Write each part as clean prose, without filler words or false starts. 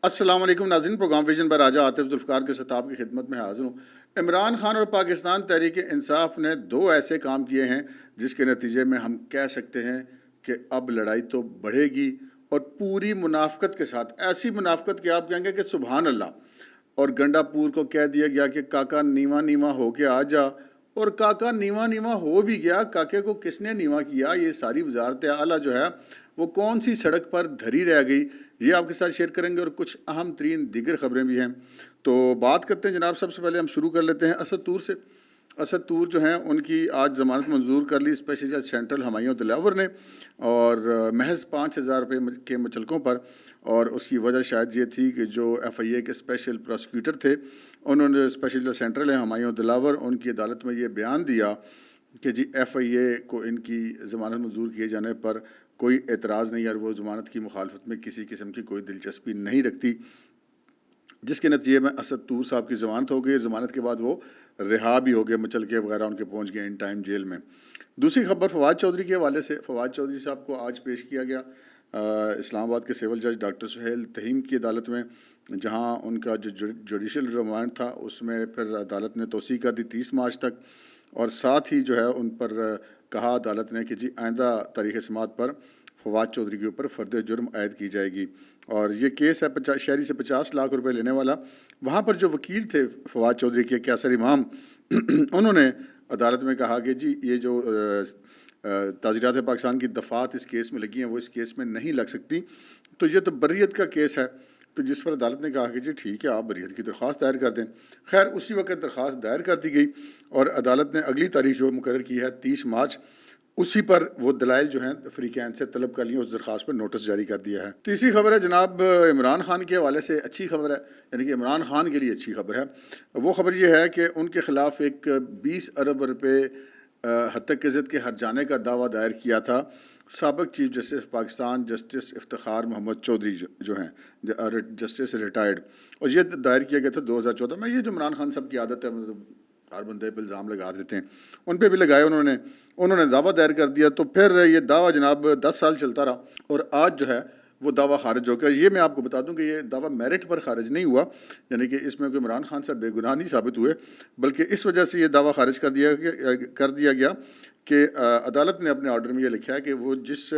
السلام علیکم ناظرین، پروگرام ویژن پر راجہ عاطف ذوالفقار کے ساتھ آپ کی خدمت میں حاضر ہوں۔ عمران خان اور پاکستان تحریک انصاف نے دو ایسے کام کیے ہیں جس کے نتیجے میں ہم کہہ سکتے ہیں کہ اب لڑائی تو بڑھے گی، اور پوری منافقت کے ساتھ، ایسی منافقت کہ آپ کہیں گے کہ سبحان اللہ۔ اور گنڈا پور کو کہہ دیا گیا کہ کاکا نیواں نیواں ہو کے آ جا، اور کاکا نیواں نیواں ہو بھی گیا۔ کاکے کو کس نے نیواں کیا؟ یہ ساری وزارت اعلیٰ جو ہے وہ کون سی سڑک پر دھری رہ گئی، یہ آپ کے ساتھ شیئر کریں گے، اور کچھ اہم ترین دیگر خبریں بھی ہیں۔ تو بات کرتے ہیں جناب، سب سے پہلے ہم شروع کر لیتے ہیں اسد طور سے۔ اسد طور جو ہیں ان کی آج ضمانت منظور کر لی اسپیشل جج سینٹرل ہمایوں دلاور نے، اور محض 5,000 روپے کے مچلکوں پر۔ اور اس کی وجہ شاید یہ تھی کہ جو ایف آئی اے کے اسپیشل پروسیکیوٹر تھے، انہوں نے اسپیشل جج سینٹرل ہمایوں دلاور ان کی عدالت میں یہ بیان دیا کہ جی ایف آئی اے کو ان کی ضمانت منظور کیے جانے پر کوئی اعتراض نہیں، اور وہ ضمانت کی مخالفت میں کسی قسم کی کوئی دلچسپی نہیں رکھتی، جس کے نتیجے میں اسد طور صاحب کی ضمانت ہو گئی۔ ضمانت کے بعد وہ رہا بھی ہو گئے، مچلکے وغیرہ ان کے پہنچ گئے ان ٹائم جیل میں۔ دوسری خبر فواد چودھری کے حوالے سے، فواد چودھری صاحب کو آج پیش کیا گیا اسلام آباد کے سول جج ڈاکٹر سہیل تہیم کی عدالت میں، جہاں ان کا جو جوڈیشل ریمانڈ تھا اس میں پھر عدالت نے توسیع کر دی 30 مارچ تک، اور ساتھ ہی جو ہے ان پر کہا عدالت نے کہ جی آئندہ تاریخ سماعت پر فواد چودھری کے اوپر فرد جرم عائد کی جائے گی۔ اور یہ کیس ہے شہری سے 50 لاکھ روپے لینے والا۔ وہاں پر جو وکیل تھے فواد چودھری کے، کیسر امام، انہوں نے عدالت میں کہا کہ جی یہ جو تعزیرات پاکستان کی دفعات اس کیس میں لگی ہیں وہ اس کیس میں نہیں لگ سکتی، تو یہ تو بریت کا کیس ہے۔ تو جس پر عدالت نے کہا کہ جی ٹھیک ہے، آپ بریت کی درخواست دائر کر دیں۔ خیر اسی وقت درخواست دائر کر دی گئی، اور عدالت نے اگلی تاریخ جو مقرر کی ہے 30 مارچ، اسی پر وہ دلائل جو ہیں فریقین سے طلب کر لیں، اس درخواست پر نوٹس جاری کر دیا ہے۔ تیسری خبر ہے جناب عمران خان کے حوالے سے، اچھی خبر ہے، یعنی کہ عمران خان کے لیے اچھی خبر ہے۔ وہ خبر یہ ہے کہ ان کے خلاف ایک 20 ارب روپے ہتک عزت کے ہرجانے کا دعویٰ دائر کیا تھا سابق chief justice Pakistan justice Iftikhar Muhammad Chaudhry جو ہیں جسٹس ریٹائرڈ، اور یہ دائر کیا گیا تھا 2014 میں۔ یہ جو عمران خان صاحب کی عادت ہے، مطلب ہر بندے پہ الزام لگا دیتے ہیں، ان پہ بھی لگائے انہوں نے دعویٰ دائر کر دیا، تو پھر یہ دعویٰ جناب 10 سال چلتا رہا، اور آج جو ہے وہ دعویٰ خارج ہو گیا۔ یہ میں آپ کو بتا دوں کہ یہ دعویٰ میرٹ پر خارج نہیں ہوا، یعنی کہ اس میں کوئی عمران خان صاحب بے گناہ نہیں ثابت ہوئے، بلکہ اس وجہ سے یہ دعویٰ خارج کر دیا گیا کہ عدالت نے اپنے آرڈر میں یہ لکھا ہے کہ وہ جس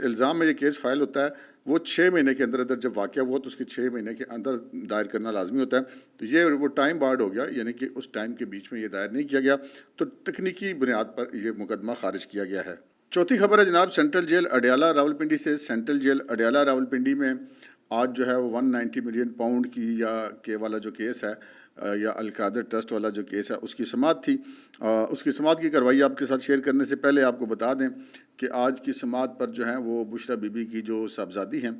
الزام میں یہ کیس فائل ہوتا ہے وہ 6 مہینے کے اندر جب واقعہ ہوا تو اس کے 6 مہینے کے اندر دائر کرنا لازمی ہوتا ہے۔ تو یہ وہ ٹائم بارڈ ہو گیا، یعنی کہ اس ٹائم کے بیچ میں یہ دائر نہیں کیا گیا، تو تکنیکی بنیاد پر یہ مقدمہ خارج کیا گیا ہے۔ چوتھی خبر ہے جناب سینٹرل جیل اڈیالہ راولپنڈی سے۔ سینٹرل جیل اڈیالہ راولپنڈی میں آج جو ہے وہ 190 ملین پاؤنڈ کی کے والا جو کیس ہے، یا القادر ٹرسٹ والا جو کیس ہے، اس کی سماعت تھی۔ اس کی سماعت کی کارروائی آپ کے ساتھ شیئر کرنے سے پہلے آپ کو بتا دیں کہ آج کی سماعت پر جو ہیں وہ بشرا بی بی کی جو صاحبزادی ہیں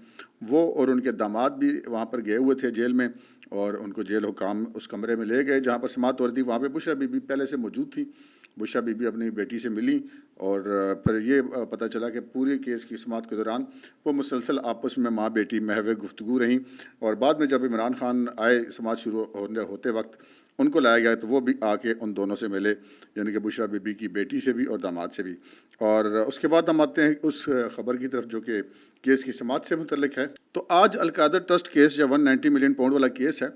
وہ اور ان کے داماد بھی وہاں پر گئے ہوئے تھے جیل میں، اور ان کو جیل حکام اس کمرے میں لے گئے جہاں پر سماعت ہو رہی تھی۔ وہاں پہ بشرا بی بی پہلے سے موجود تھی۔ بشرا بی بی اپنی بیٹی سے ملی، اور پھر یہ پتہ چلا کہ پورے کیس کی سماعت کے دوران وہ مسلسل آپس میں ماں بیٹی محو گفتگو رہیں، اور بعد میں جب عمران خان آئے سماعت شروع ہوتے وقت ان کو لایا گیا تو وہ بھی آ کے ان دونوں سے ملے، یعنی کہ بشرا بی بی کی بیٹی سے بھی اور داماد سے بھی۔ اور اس کے بعد ہم آتے ہیں اس خبر کی طرف جو کہ کیس کی سماعت سے متعلق ہے۔ تو آج القادر ٹرسٹ کیس جو 190 ملین پاؤنڈ والا کیس ہے،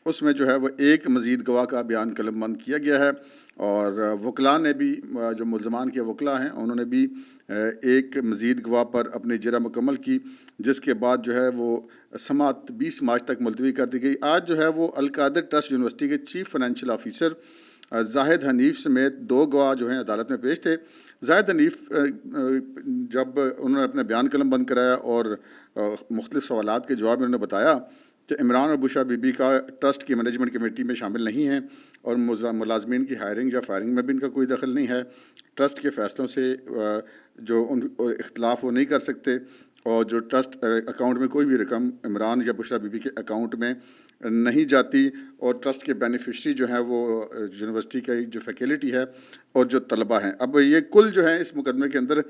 اس میں جو ہے وہ ایک مزید گواہ کا بیان قلم بند کیا گیا ہے، اور وکلاء نے بھی، جو ملزمان کے وکلاء ہیں انہوں نے بھی ایک مزید گواہ پر اپنی جرح مکمل کی، جس کے بعد جو ہے وہ سماعت 20 مارچ تک ملتوی کر دی گئی۔ آج جو ہے وہ القادر ٹرسٹ یونیورسٹی کے چیف فائنینشیل آفیسر زاہد حنیف سمیت 2 گواہ جو ہیں عدالت میں پیش تھے۔ زاہد حنیف جب انہوں نے اپنا بیان قلم بند کرایا اور مختلف سوالات کے جواب میں انہوں نے بتایا کہ عمران اور بشرا بی بی کا ٹرسٹ کی مینجمنٹ کمیٹی میں شامل نہیں ہیں، اور ملازمین کی ہائرنگ یا فائرنگ میں بھی ان کا کوئی دخل نہیں ہے، ٹرسٹ کے فیصلوں سے جو ان اختلاف وہ نہیں کر سکتے، اور جو ٹرسٹ اکاؤنٹ میں کوئی بھی رقم عمران یا بشرا بی بی کے اکاؤنٹ میں نہیں جاتی، اور ٹرسٹ کے بینیفیشری جو ہیں وہ یونیورسٹی کی جو فیکلٹی ہے اور جو طلبہ ہیں۔ اب یہ کل جو ہے اس مقدمے کے اندر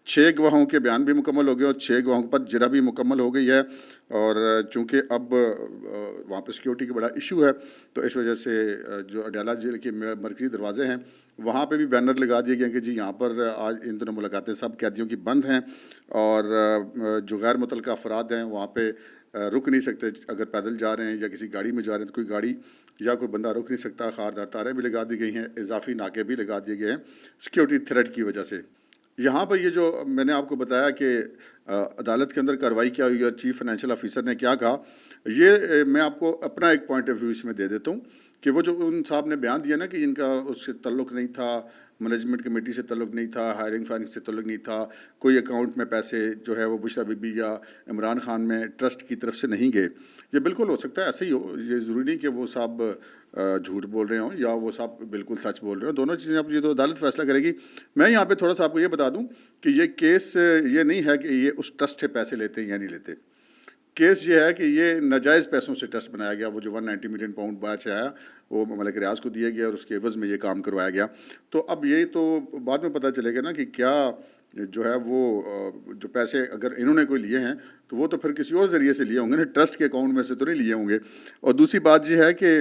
6 گواہوں کے بیان بھی مکمل ہو گئے، اور 6 گواہوں پر جرح بھی مکمل ہو گئی ہے، اور چونکہ اب وہاں پہ سیکیورٹی کا بڑا ایشو ہے تو اس وجہ سے جو اڈیالہ جیل کے مرکزی دروازے ہیں وہاں پہ بھی بینر لگا دیے گئے کہ جی یہاں پر آج ان دنوں ملاقاتیں سب قیدیوں کی بند ہیں، اور جو غیر متعلقہ افراد ہیں وہاں پہ رک نہیں سکتے، اگر پیدل جا رہے ہیں یا کسی گاڑی میں جا رہے ہیں تو کوئی گاڑی یا کوئی بندہ رک نہیں سکتا. خاردار تاریں بھی لگا دی گئی ہیں، اضافی ناکے بھی لگا دیے گئے ہیں سیکیورٹی تھریٹ کی وجہ سے. یہاں پر یہ جو میں نے آپ کو بتایا کہ عدالت کے اندر کارروائی کیا ہوئی اور چیف فائنینشیل آفیسر نے کیا کہا، یہ میں آپ کو اپنا ایک پوائنٹ آف ویو اس میں دے دیتا ہوں کہ وہ جو ان صاحب نے بیان دیا نا کہ ان کا اس سے تعلق نہیں تھا، مینجمنٹ کمیٹی سے تعلق نہیں تھا، ہائرنگ فائرنگ سے تعلق نہیں تھا، کوئی اکاؤنٹ میں پیسے جو ہے وہ بشرا بی بی یا عمران خان میں ٹرسٹ کی طرف سے نہیں گئے. یہ بالکل ہو سکتا ہے ایسے ہی ہو، یہ ضروری نہیں کہ وہ صاحب جھوٹ بول رہے ہوں یا وہ صاحب بالکل سچ بول رہے ہوں. دونوں چیزیں اب یہ تو عدالت فیصلہ کرے گی. میں یہاں پہ تھوڑا سا آپ کو یہ بتا دوں کہ یہ کیس یہ نہیں ہے کہ یہ اس ٹرسٹ سے پیسے لیتے ہیں یا نہیں لیتے. کیس یہ ہے کہ یہ ناجائز پیسوں سے ٹرسٹ بنایا گیا. وہ جو 190 ملین پاؤنڈ باہر سے آیا وہ ملک ریاض کو دیا گیا اور اس کے عوض میں یہ کام کروایا گیا. تو اب یہ تو بعد میں پتہ چلے گا نا کہ کیا جو ہے وہ جو پیسے اگر انہوں نے کوئی لیے ہیں تو وہ تو پھر کسی اور ذریعے سے لیے ہوں گے نا، ٹرسٹ کے اکاؤنٹ میں سے تو نہیں لیے ہوں گے. اور دوسری بات یہ ہے کہ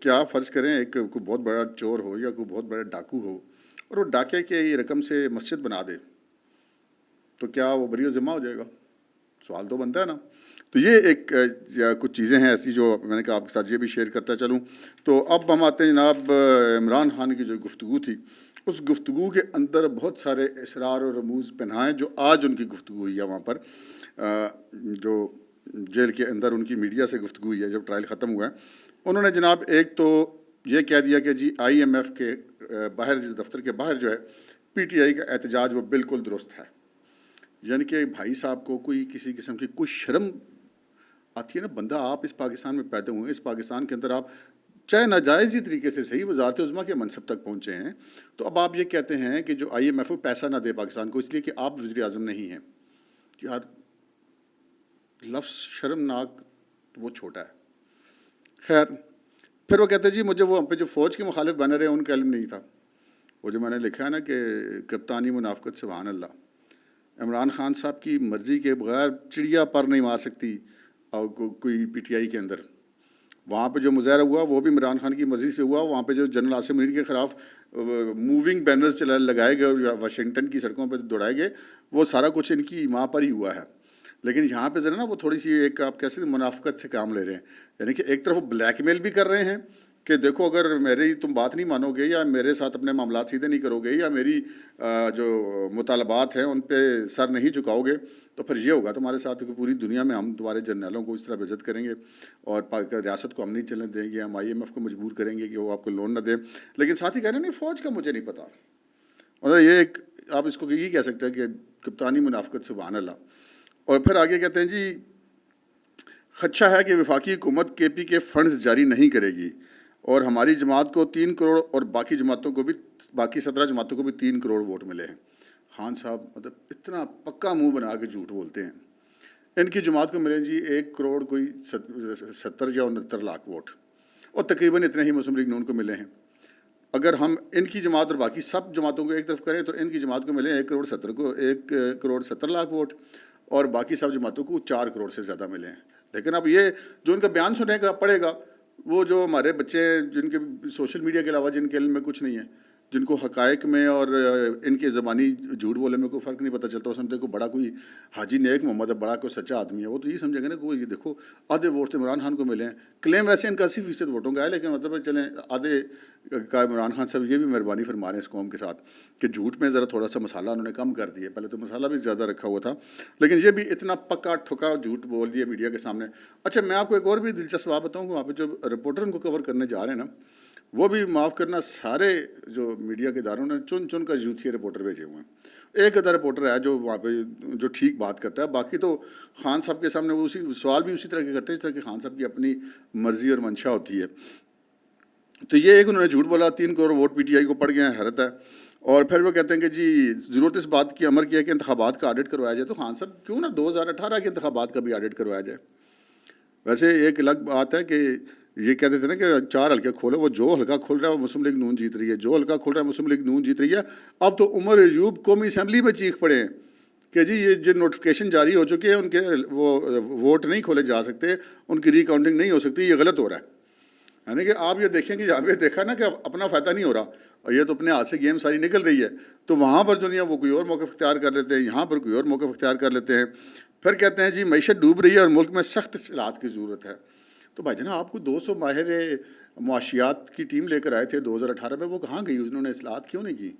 کیا فرض کریں ایک کوئی بہت بڑا چور ہو یا کوئی بہت بڑا ڈاکو ہو اور وہ ڈاکے کے رقم سے مسجد بنا دے تو کیا وہ بری و ذمہ ہو جائے گا؟ سوال تو بنتا ہے نا. تو یہ ایک کچھ چیزیں ہیں ایسی جو میں نے کہا آپ کے ساتھ یہ بھی شیئر کرتا چلوں. تو اب ہم آتے ہیں جناب عمران خان کی جو گفتگو تھی، اس گفتگو کے اندر بہت سارے اسرار اور رموز پنہائے جو آج ان کی گفتگو ہوئی ہے وہاں پر جو جیل کے اندر ان کی میڈیا سے گفتگو ہوئی ہے جب ٹرائل ختم ہوا ہے. انہوں نے جناب ایک تو یہ کہہ دیا کہ جی IMF کے باہر دفتر کے باہر جو ہے PTI کا احتجاج وہ بالکل درست ہے. یعنی کہ بھائی صاحب کو کوئی کسی قسم کی کوئی شرم آتی ہے نا. بندہ آپ اس پاکستان میں پیدا ہوئے، اس پاکستان کے اندر آپ چاہے ناجائز ہی طریقے سے صحیح وزارت عظمیٰ کے منصب تک پہنچے ہیں، تو اب آپ یہ کہتے ہیں کہ جو IMF وہ پیسہ نہ دے پاکستان کو اس لیے کہ آپ وزیر اعظم نہیں ہیں. یار لفظ شرمناک وہ چھوٹا ہے. خیر پھر وہ کہتے ہیں جی مجھے وہ ہم پہ جو فوج کے مخالف بینر ہیں ان کا علم نہیں تھا. وہ جو میں نے لکھا ہے نا کہ کپتانی منافقت سبحان اللہ، عمران خان صاحب کی مرضی کے بغیر چڑیا پر نہیں مار سکتی اور کوئی PTI کے اندر. وہاں پہ جو مظاہرہ ہوا وہ بھی عمران خان کی مرضی سے ہوا. وہاں پہ جو جنرل عاصم منیر کے خلاف موونگ بینرز لگائے گئے اور واشنگٹن کی سڑکوں پہ دوڑائے گئے، وہ سارا کچھ ان کی ماں پر ہی ہوا ہے. لیکن یہاں پہ ذرا نا وہ تھوڑی سی ایک آپ کیسے منافقت سے کام لے رہے ہیں. یعنی کہ ایک طرف وہ بلیک میل بھی کر رہے ہیں کہ دیکھو اگر میری تم بات نہیں مانو گے یا میرے ساتھ اپنے معاملات سیدھے نہیں کرو گے یا میری جو مطالبات ہیں ان پہ سر نہیں جھکاؤ گے تو پھر یہ ہوگا تمہارے ساتھ کہ پوری دنیا میں ہم تمہارے جرنیلوں کو اس طرح بےعزت کریں گے اور ریاست کو ہم نہیں چلنے دیں گے، ہم IMF کو مجبور کریں گے کہ وہ آپ کو لون نہ دیں. لیکن ساتھ ہی کہہ رہے ہیں نہیں فوج کا مجھے نہیں پتا. مطلب یہ ایک آپ اس کو یہ کہہ سکتے ہیں کہ کپتانی منافقت سبحان اللہ. اور پھر آگے کہتے ہیں جی خدشہ ہے کہ وفاقی حکومت KP کے فنڈز جاری نہیں کرے گی اور ہماری جماعت کو 3 کروڑ اور باقی جماعتوں کو بھی باقی 17 جماعتوں کو بھی 3 کروڑ ووٹ ملے ہیں. خان صاحب مطلب اتنا پکا منہ بنا کے جھوٹ بولتے ہیں. ان کی جماعت کو ملے جی 1 کروڑ کوئی 70 یا 69 لاکھ ووٹ اور تقریباً اتنے ہی مسلم لیگ نون کو ملے ہیں. اگر ہم ان کی جماعت اور باقی سب جماعتوں کو ایک طرف کریں تو ان کی جماعت کو ملے 1 کروڑ 70 لاکھ ووٹ اور باقی سب جماعتوں کو 4 کروڑ سے زیادہ ملے ہیں. لیکن اب یہ جو ان کا بیان سنے گا پڑے گا، وہ جو ہمارے بچے جن کے سوشل میڈیا کے علاوہ جن کے علم میں کچھ نہیں ہے، جن کو حقائق میں اور ان کے زبانی جھوٹ بولنے میں کوئی فرق نہیں پتہ چلتا، وہ سمجھتے کو بڑا کوئی حاجی نیک محمد ہے، بڑا کوئی سچا آدمی ہے. وہ تو یہ سمجھے گا نا کہ وہ یہ دیکھو آدھے ووٹ تو عمران خان کو ملے ہیں. کلیم ویسے ان کا 80% ووٹوں کا ہے لیکن مطلب چلیں آدھے کا عمران خان صاحب یہ بھی مہربانی فرما رہے ہیں اس قوم کے ساتھ کہ جھوٹ میں ذرا تھوڑا سا مسالہ انہوں نے کم کر دیا. پہلے تو مسالہ بھی زیادہ رکھا ہوا تھا لیکن یہ بھی اتنا پکا ٹھکا جھوٹ بول دیا میڈیا کے سامنے. اچھا میں آپ کو ایک اور بھی دلچسپ بات بتاؤں کہ وہاں پہ جو رپورٹر ان کو کور کرنے جا رہے ہیں نا، وہ بھی معاف کرنا سارے جو میڈیا کے اداروں نے چن کر یوتھی رپورٹر بھیجے ہوئے ہیں. ایک ادھر رپورٹر ہے جو وہاں پہ جو ٹھیک بات کرتا ہے، باقی تو خان صاحب کے سامنے وہ اسی سوال بھی اسی طرح کے کرتے ہیں جس طرح کہ خان صاحب کی اپنی مرضی اور منشا ہوتی ہے. تو یہ ایک انہوں نے جھوٹ بولا 3 کروڑ ووٹ PTI کو پڑ گئے ہیں، حیرت ہے. اور پھر وہ کہتے ہیں کہ جی ضرورت اس بات کی امر کیا کہ انتخابات کا آڈٹ کروایا جائے. تو خان صاحب کیوں نہ 2018 کے انتخابات کا بھی آڈٹ کروایا جائے. ویسے ایک الگ بات ہے کہ یہ کہتے تھے نا کہ 4 حلقے کھولے، وہ جو حلقہ کھل رہا ہے وہ مسلم لیگ نون جیت رہی ہے، جو حلقہ کھل رہا ہے مسلم لیگ نون جیت رہی ہے. اب تو عمر ایوب قومی اسمبلی میں چیخ پڑے ہیں کہ جی یہ جن نوٹیفیکیشن جاری ہو چکے ہیں ان کے وہ ووٹ نہیں کھولے جا سکتے، ان کی ریکاؤنٹنگ نہیں ہو سکتی، یہ غلط ہو رہا ہے. یعنی کہ آپ یہ دیکھیں کہ یہاں پہ دیکھا نا کہ اپنا فائدہ نہیں ہو رہا اور یہ تو اپنے ہاتھ سے گیم ساری نکل رہی ہے، تو وہاں پر جو نہیں ہے وہ کوئی اور موقف اختیار کر لیتے ہیں، یہاں پر کوئی اور موقف اختیار کر لیتے ہیں. پھر کہتے ہیں جی معیشت ڈوب رہی ہے اور ملک میں سخت اصلاحات کی ضرورت ہے. تو بھائی جان آپ کو 200 ماہر معاشیات کی ٹیم لے کر آئے تھے 2018 میں، وہ کہاں گئی؟ انہوں نے اصلاحات کیوں نہیں کی؟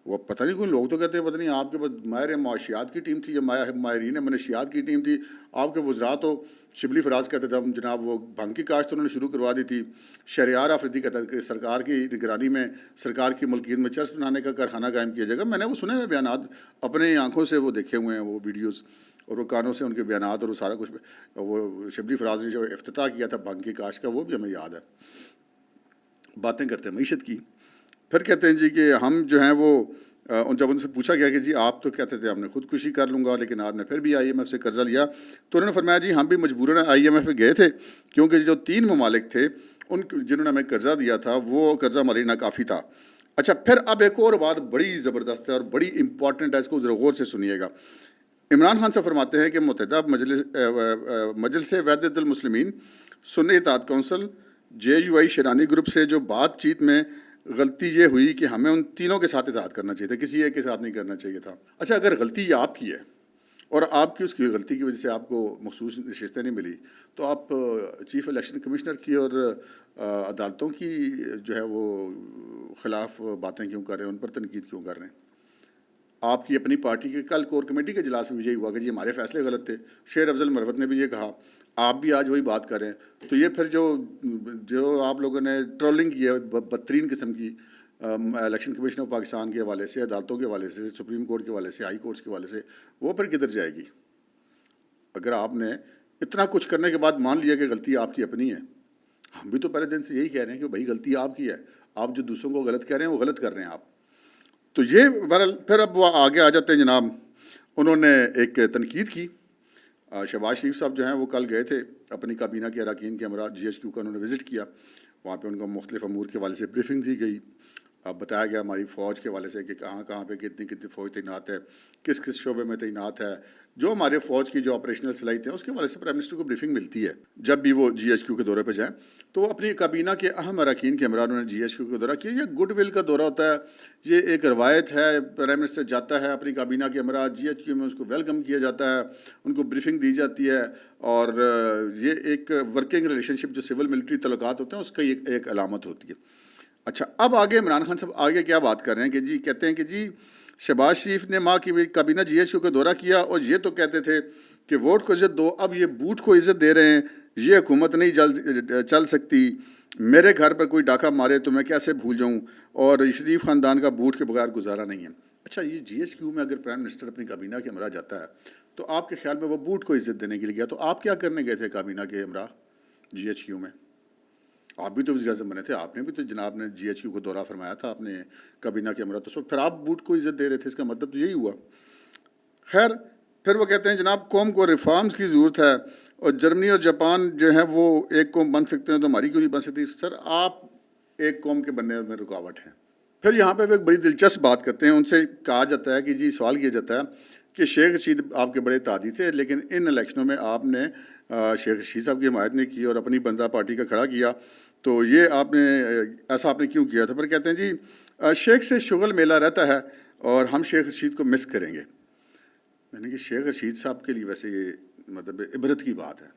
وہ پتہ نہیں، کوئی لوگ تو کہتے ہیں پتہ نہیں آپ کے پاس ماہر معاشیات کی ٹیم تھی یا ماہرین منشیات کی ٹیم تھی. آپ کے وزراء تو شبلی فراز کہتے تھے ہم جناب وہ بھنگ کی کاشت انہوں نے شروع کروا دی تھی. شہریار آفریدی کہتا ہے کہ سرکار کی نگرانی میں سرکار کی ملکیت میں چرس بنانے کا کارخانہ قائم کیا جائے گا. میں نے وہ سنے ہوئے بیانات، اپنے آنکھوں سے وہ دیکھے ہوئے ہیں وہ ویڈیوز، اور وہ کانوں سے ان کے بیانات اور وہ سارا کچھ. وہ شبلی فراز نے جو افتتاح کیا تھا بھنگ کی کاشت کا وہ بھی ہمیں یاد ہے. باتیں کرتے ہیں معیشت کی. پھر کہتے ہیں جی کہ ہم جو ہیں وہ جب ان سے پوچھا گیا کہ جی آپ تو کہتے تھے ہم نے خودکشی کر لوں گا، لیکن آپ نے پھر بھی IMF سے قرضہ لیا، تو انہوں نے فرمایا جی ہم بھی مجبوراً IMF میں گئے تھے، کیونکہ جو 3 ممالک تھے جنہوں نے ہمیں قرضہ دیا تھا وہ قرضہ ہمارے لیے ناکافی تھا. اچھا پھر اب ایک اور بات بڑی زبردست ہے اور بڑی امپورٹنٹ ہے، اس کو ذرا غور سے سنیے گا. عمران خان صاحب فرماتے ہیں کہ متحدہ مجلس وحدت المسلمین سنی اطاعت کونسل JUI شیرانی گروپ سے جو بات چیت میں غلطی یہ ہوئی کہ ہمیں ان تینوں کے ساتھ اطاعت کرنا چاہیے تھا، کسی ایک کے ساتھ نہیں کرنا چاہیے تھا. اچھا اگر غلطی یہ آپ کی ہے اور آپ کی اس کی غلطی کی وجہ سے آپ کو مخصوص نشستیں نہیں ملی، تو آپ چیف الیکشن کمشنر کی اور عدالتوں کی جو ہے وہ خلاف باتیں کیوں کر رہے ہیں، ان پر تنقید کیوں کر رہے ہیں؟ آپ کی اپنی پارٹی کے کل کور کمیٹی کے اجلاس میں بھی یہی ہوا کہ جی ہمارے فیصلے غلط تھے. شیر افضل مروت نے بھی یہ کہا، آپ بھی آج وہی بات کر رہے ہیں. تو یہ پھر جو آپ لوگوں نے ٹرولنگ کی ہے بدترین قسم کی الیکشن کمیشن آف پاکستان کے حوالے سے، عدالتوں کے حوالے سے، سپریم کورٹ کے حوالے سے، ہائی کورٹس کے حوالے سے، وہ پھر کدھر جائے گی؟ اگر آپ نے اتنا کچھ کرنے کے بعد مان لیا کہ غلطی آپ کی اپنی ہے. ہم بھی تو پہلے دن سے یہی کہہ رہے ہیں کہ بھائی غلطی آپ کی ہے، آپ جو دوسروں کو غلط کہہ رہے ہیں وہ غلط کر رہے ہیں آپ. تو یہ بہرحال پھر اب وہ آگے آ جاتے ہیں جناب. انہوں نے ایک تنقید کی. شہباز شریف صاحب جو ہیں وہ کل گئے تھے اپنی کابینہ کے اراکین کے ہمراہ GHQ کا انہوں نے وزٹ کیا. وہاں پہ ان کو مختلف امور کے حوالے سے بریفنگ دی گئی. اب بتایا گیا ہماری فوج کے حوالے سے کہ کہاں کہاں پہ کتنی فوج تعینات ہے، کس کس شعبے میں تعینات ہے، جو ہمارے فوج کی جو آپریشنل صلاحیتیں ہیں اس کے حوالے سے پرائم منسٹر کو بریفنگ ملتی ہے جب بھی وہ GHQ کے دورے پہ جائیں. تو اپنی کابینہ کے اہم اراکین کے ہمراہ انہوں نے GHQ کا دورہ کیا. یہ گڈ ول کا دورہ ہوتا ہے، یہ ایک روایت ہے. پرائم منسٹر جاتا ہے اپنی کابینہ کے ہمراہ GHQ میں، اس کو ویلکم کیا جاتا ہے، ان کو بریفنگ دی جاتی ہے، اور یہ ایک ورکنگ ریلیشن شپ جو سول ملٹری تعلقات ہوتے ہیں اس کا ایک علامت ہوتی ہے. اچھا اب آگے عمران خان صاحب آگے کیا بات کر رہے ہیں کہ جی کہتے ہیں کہ جی شہباز شریف نے ماں کی کابینہ GHQ کا دورہ کیا اور یہ تو کہتے تھے کہ ووٹ کو عزت دو، اب یہ بوٹ کو عزت دے رہے ہیں، یہ حکومت نہیں چل سکتی، میرے گھر پر کوئی ڈاکہ مارے تو میں کیسے بھول جاؤں، اور شریف خاندان کا بوٹ کے بغیر گزارا نہیں ہے. اچھا یہ GHQ میں اگر پرائم منسٹر اپنی کابینہ کے ہمراہ جاتا ہے تو آپ کے خیال میں وہ بوٹ کو عزت دینے کے لیے گیا، تو آپ کیا کرنے گئے تھے کابینہ کے ہمراہ GHQ میں؟ آپ بھی تو وزیر اعظم بنے تھے، آپ نے بھی تو جناب نے GHQ کو دورہ فرمایا تھا اپنے کابینہ کے ہمراہ، تو پھر آپ بوٹ کو عزت دے رہے تھے، اس کا مطلب تو یہی ہوا. خیر پھر وہ کہتے ہیں جناب قوم کو ریفارمز کی ضرورت ہے، اور جرمنی اور جاپان جو ہیں وہ ایک قوم بن سکتے ہیں تو ہماری کیوں نہیں بن سکتی؟ سر آپ ایک قوم کے بننے میں رکاوٹ ہیں. پھر یہاں پہ ایک بڑی دلچسپ بات کرتے ہیں. ان سے کہا جاتا ہے کہ جی سوال کیا جاتا ہے کہ شیخ رشید آپ کے بڑے تعدی تھے، لیکن ان الیکشنوں میں آپ نے شیخ رشید صاحب کی حمایت نہیں کی اور اپنی بندہ پارٹی کا کھڑا کیا، تو یہ آپ نے ایسا آپ نے کیوں کیا تھا؟ پھر کہتے ہیں جی شیخ سے شغل میلہ رہتا ہے اور ہم شیخ رشید کو مس کریں گے. یعنی کہ شیخ رشید صاحب کے لیے ویسے یہ مطلب عبرت کی بات ہے.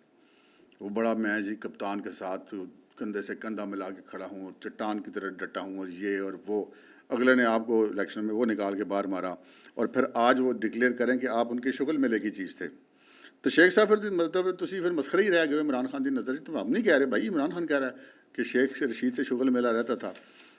وہ بڑا میں جی کپتان کے ساتھ کندھے سے کندھا ملا کے کھڑا ہوں اور چٹان کی طرح ڈٹا ہوں، اور یہ اور وہ. اگلے نے آپ کو الیکشن میں وہ نکال کے باہر مارا، اور پھر آج وہ ڈکلیئر کریں کہ آپ ان کے شغل میلے کی چیز تھے. تو شیخ صاحب پھر مطلب تسی پھر مسخرے ہی رہ گئے عمران خان کی نظر. تو ہم نہیں کہہ رہے بھائی، عمران خان کہہ رہا ہے کہ شیخ رشید سے شغل میلہ رہتا تھا،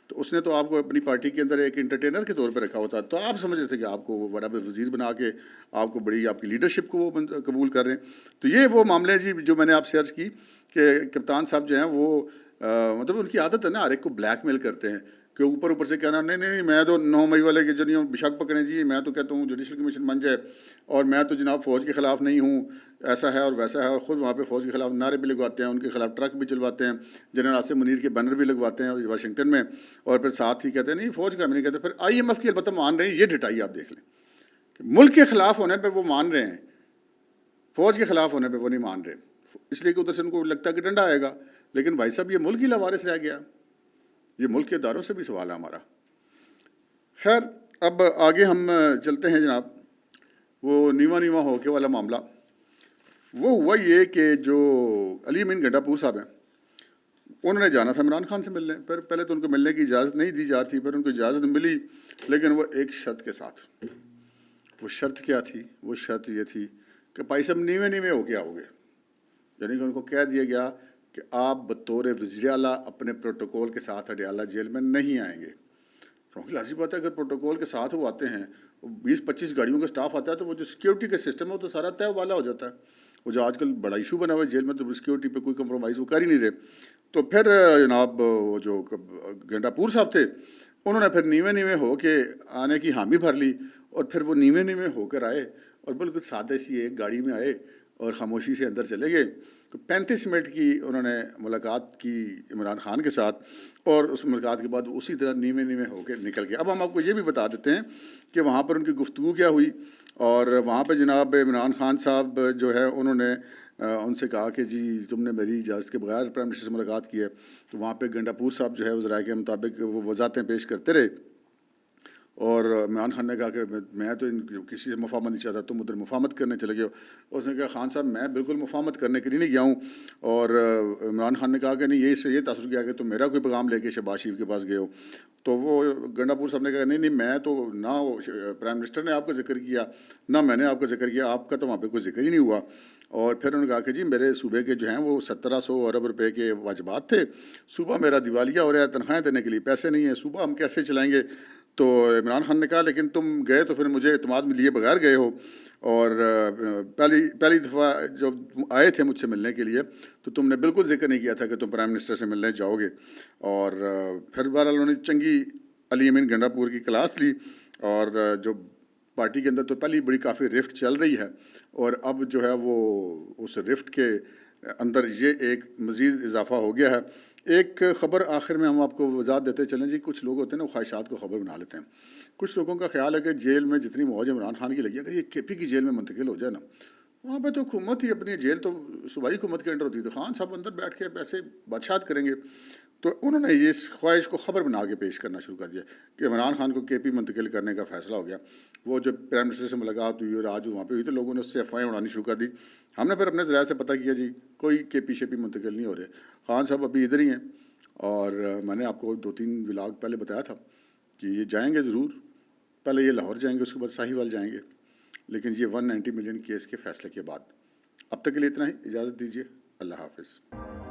تو اس نے تو آپ کو اپنی پارٹی کے اندر ایک انٹرٹینر کے طور پہ رکھا ہوتا، تو آپ سمجھ رہے تھے کہ آپ کو وہ بڑا وزیر بنا کے آپ کو بڑی آپ کی لیڈرشپ کو وہ قبول کر رہے ہیں. تو یہ وہ معاملے ہیں جی جو میں نے آپ سے عرض کی کہ کپتان صاحب جو ہیں وہ مطلب ان کی عادت ہے نا ہر ایک کو بلیک میل کرتے ہیں کہ اوپر سے کہنا نہیں میں تو 9 مئی والے کے جو نہیں بشک پکڑیں جی، میں تو کہتا ہوں جوڈیشل کمیشن بن جائے، اور میں تو جناب فوج کے خلاف نہیں ہوں، ایسا ہے اور ویسا ہے، اور خود وہاں پہ فوج کے خلاف نعرے بھی لگواتے ہیں، ان کے خلاف ٹرک بھی چلواتے ہیں، جنرل عاصم منیر کے بینر بھی لگواتے ہیں واشنگٹن میں، اور پھر ساتھ ہی کہتے ہیں نہیں فوج کا ہم نہیں کہتے. پھر IMF کی البتہ مان رہے ہیں. یہ ڈٹائی آپ دیکھ لیں کہ ملک کے خلاف ہونے پہ وہ مان رہے ہیں، فوج کے خلاف ہونے پہ وہ نہیں مان رہے، اس لیے کہ ادھر سے ان کو لگتا ہے کہ ڈنڈا آئے گا. لیکن بھائی صاحب یہ ملک ہی لاوارث رہ گیا. یہ ملک کے اداروں سے بھی سوال ہے ہمارا. خیر اب آگے ہم چلتے ہیں جناب. وہ نیوا نیوا ہو کے والا معاملہ وہ ہوا یہ کہ جو علی امین گنڈا پور صاحب ہیں انہوں نے جانا تھا عمران خان سے ملنے. پھر پہلے تو ان کو ملنے کی اجازت نہیں دی جا تھی, پھر ان کو اجازت ملی, لیکن وہ ایک شرط کے ساتھ. وہ شرط کیا تھی؟ وہ شرط یہ تھی کہ بھائی صاحب نیوے نیوے ہو کے آؤ گے. یعنی کہ ان کو کہہ دیا گیا کہ آپ بطور وزیر اعلیٰ اپنے پروٹوکول کے ساتھ اڈیالہ جیل میں نہیں آئیں گے. کیونکہ لازمی بات ہے اگر پروٹوکول کے ساتھ وہ آتے ہیں, 20-25 گاڑیوں کا سٹاف آتا ہے, تو وہ جو سیکیورٹی کا سسٹم ہے وہ تو سارا طے والا ہو جاتا ہے. وہ جو آج کل بڑا ایشو بنا ہوا ہے جیل میں, تو سیکیورٹی پہ کوئی کمپرومائز وہ کر ہی نہیں رہے. تو پھر جناب وہ جو گنڈا پور صاحب تھے انہوں نے پھر نیوے نیوے ہو کے آنے کی حامی بھر لی, اور پھر وہ نیوے نیوے ہو کر آئے اور بالکل سادے سی ایک گاڑی میں آئے اور خاموشی سے اندر چلے گئے. 35 منٹ کی انہوں نے ملاقات کی عمران خان کے ساتھ, اور اس ملاقات کے بعد اسی طرح نیوے نیوے ہو کے نکل گئے. اب ہم آپ کو یہ بھی بتا دیتے ہیں کہ وہاں پر ان کی گفتگو کیا ہوئی. اور وہاں پہ جناب عمران خان صاحب جو ہے انہوں نے ان سے کہا کہ جی تم نے میری اجازت کے بغیر پرائم منسٹر سے ملاقات کی ہے. تو وہاں پہ گنڈا پور صاحب جو ہے ذرائع کے مطابق وہ وضاحتیں پیش کرتے رہے, اور عمران خان نے کہا کہ میں تو کسی سے مفاہمت نہیں چاہتا, تم ادھر مفاہمت کرنے چلے گئے ہو. اس نے کہا خان صاحب میں بالکل مفاہمت کرنے کے لیے نہیں گیا ہوں. اور عمران خان نے کہا کہ نہیں, یہ تاثر کیا کہ تم میرا کوئی پیغام لے کے شہباز شریف کے پاس گئے ہو. تو وہ گنڈا پور صاحب نے کہا نہیں میں تو نہ پرائم منسٹر نے آپ کا ذکر کیا نہ میں نے آپ کا ذکر کیا, آپ کا تو وہاں پہ کوئی ذکر ہی نہیں ہوا. اور پھر انہوں نے کہا کہ جی میرے صوبے کے جو ہیں وہ 1700 ارب روپے کے واجبات تھے, صوبہ میرا دیوالیہ ہو رہا ہے, تنخواہیں دینے کے لیے پیسے نہیں ہیں, صوبہ ہم کیسے چلائیں گے. تو عمران خان نے کہا لیکن تم گئے تو پھر مجھے اعتماد میں لیے بغیر گئے ہو, اور پہلی دفعہ جب آئے تھے مجھ سے ملنے کے لیے تو تم نے بالکل ذکر نہیں کیا تھا کہ تم پرائم منسٹر سے ملنے جاؤ گے. اور پھر بہرحال انہوں نے چنگی علی امین گنڈا پور کی کلاس لی, اور جو پارٹی کے اندر تو پہلی بڑی کافی رفٹ چل رہی ہے, اور اب جو ہے وہ اس رفٹ کے اندر یہ ایک مزید اضافہ ہو گیا ہے. ایک خبر آخر میں ہم آپ کو وضاحت دیتے چلیں جی. کچھ لوگ ہوتے ہیں نا وہ خواہشات کو خبر بنا لیتے ہیں. کچھ لوگوں کا خیال ہے کہ جیل میں جتنی موج عمران خان کی لگی ہے, اگر یہ کے پی کی جیل میں منتقل ہو جائے نا, وہاں پہ تو حکومت ہی اپنی جیل تو صوبائی حکومت کے انڈر ہوتی ہے, تو خان صاحب اندر بیٹھ کے پیسے بادشاہت کریں گے. تو انہوں نے یہ خواہش کو خبر بنا کے پیش کرنا شروع کر دیا کہ عمران خان کو کے پی منتقل کرنے کا فیصلہ ہو گیا. وہ جب پرائم منسٹر سے ملاقات ہوئی اور آج وہاں پہ ہوئی تو لوگوں نے اس سے FIR اڑانی شروع کر دی. ہم نے پھر اپنے ذرائع سے پتہ کیا جی کوئی کے پی شے پی منتقل نہیں ہو رہے, خان صاحب ابھی ادھر ہی ہیں. اور میں نے آپ کو 2-3 ولاگ پہلے بتایا تھا کہ یہ جائیں گے ضرور, پہلے یہ لاہور جائیں گے, اس کے بعد ساہیوال جائیں گے, لیکن یہ 190 ملین کیس کے فیصلے کے بعد. اب تک کے لیے اتنا ہی, اجازت دیجیے, اللہ حافظ.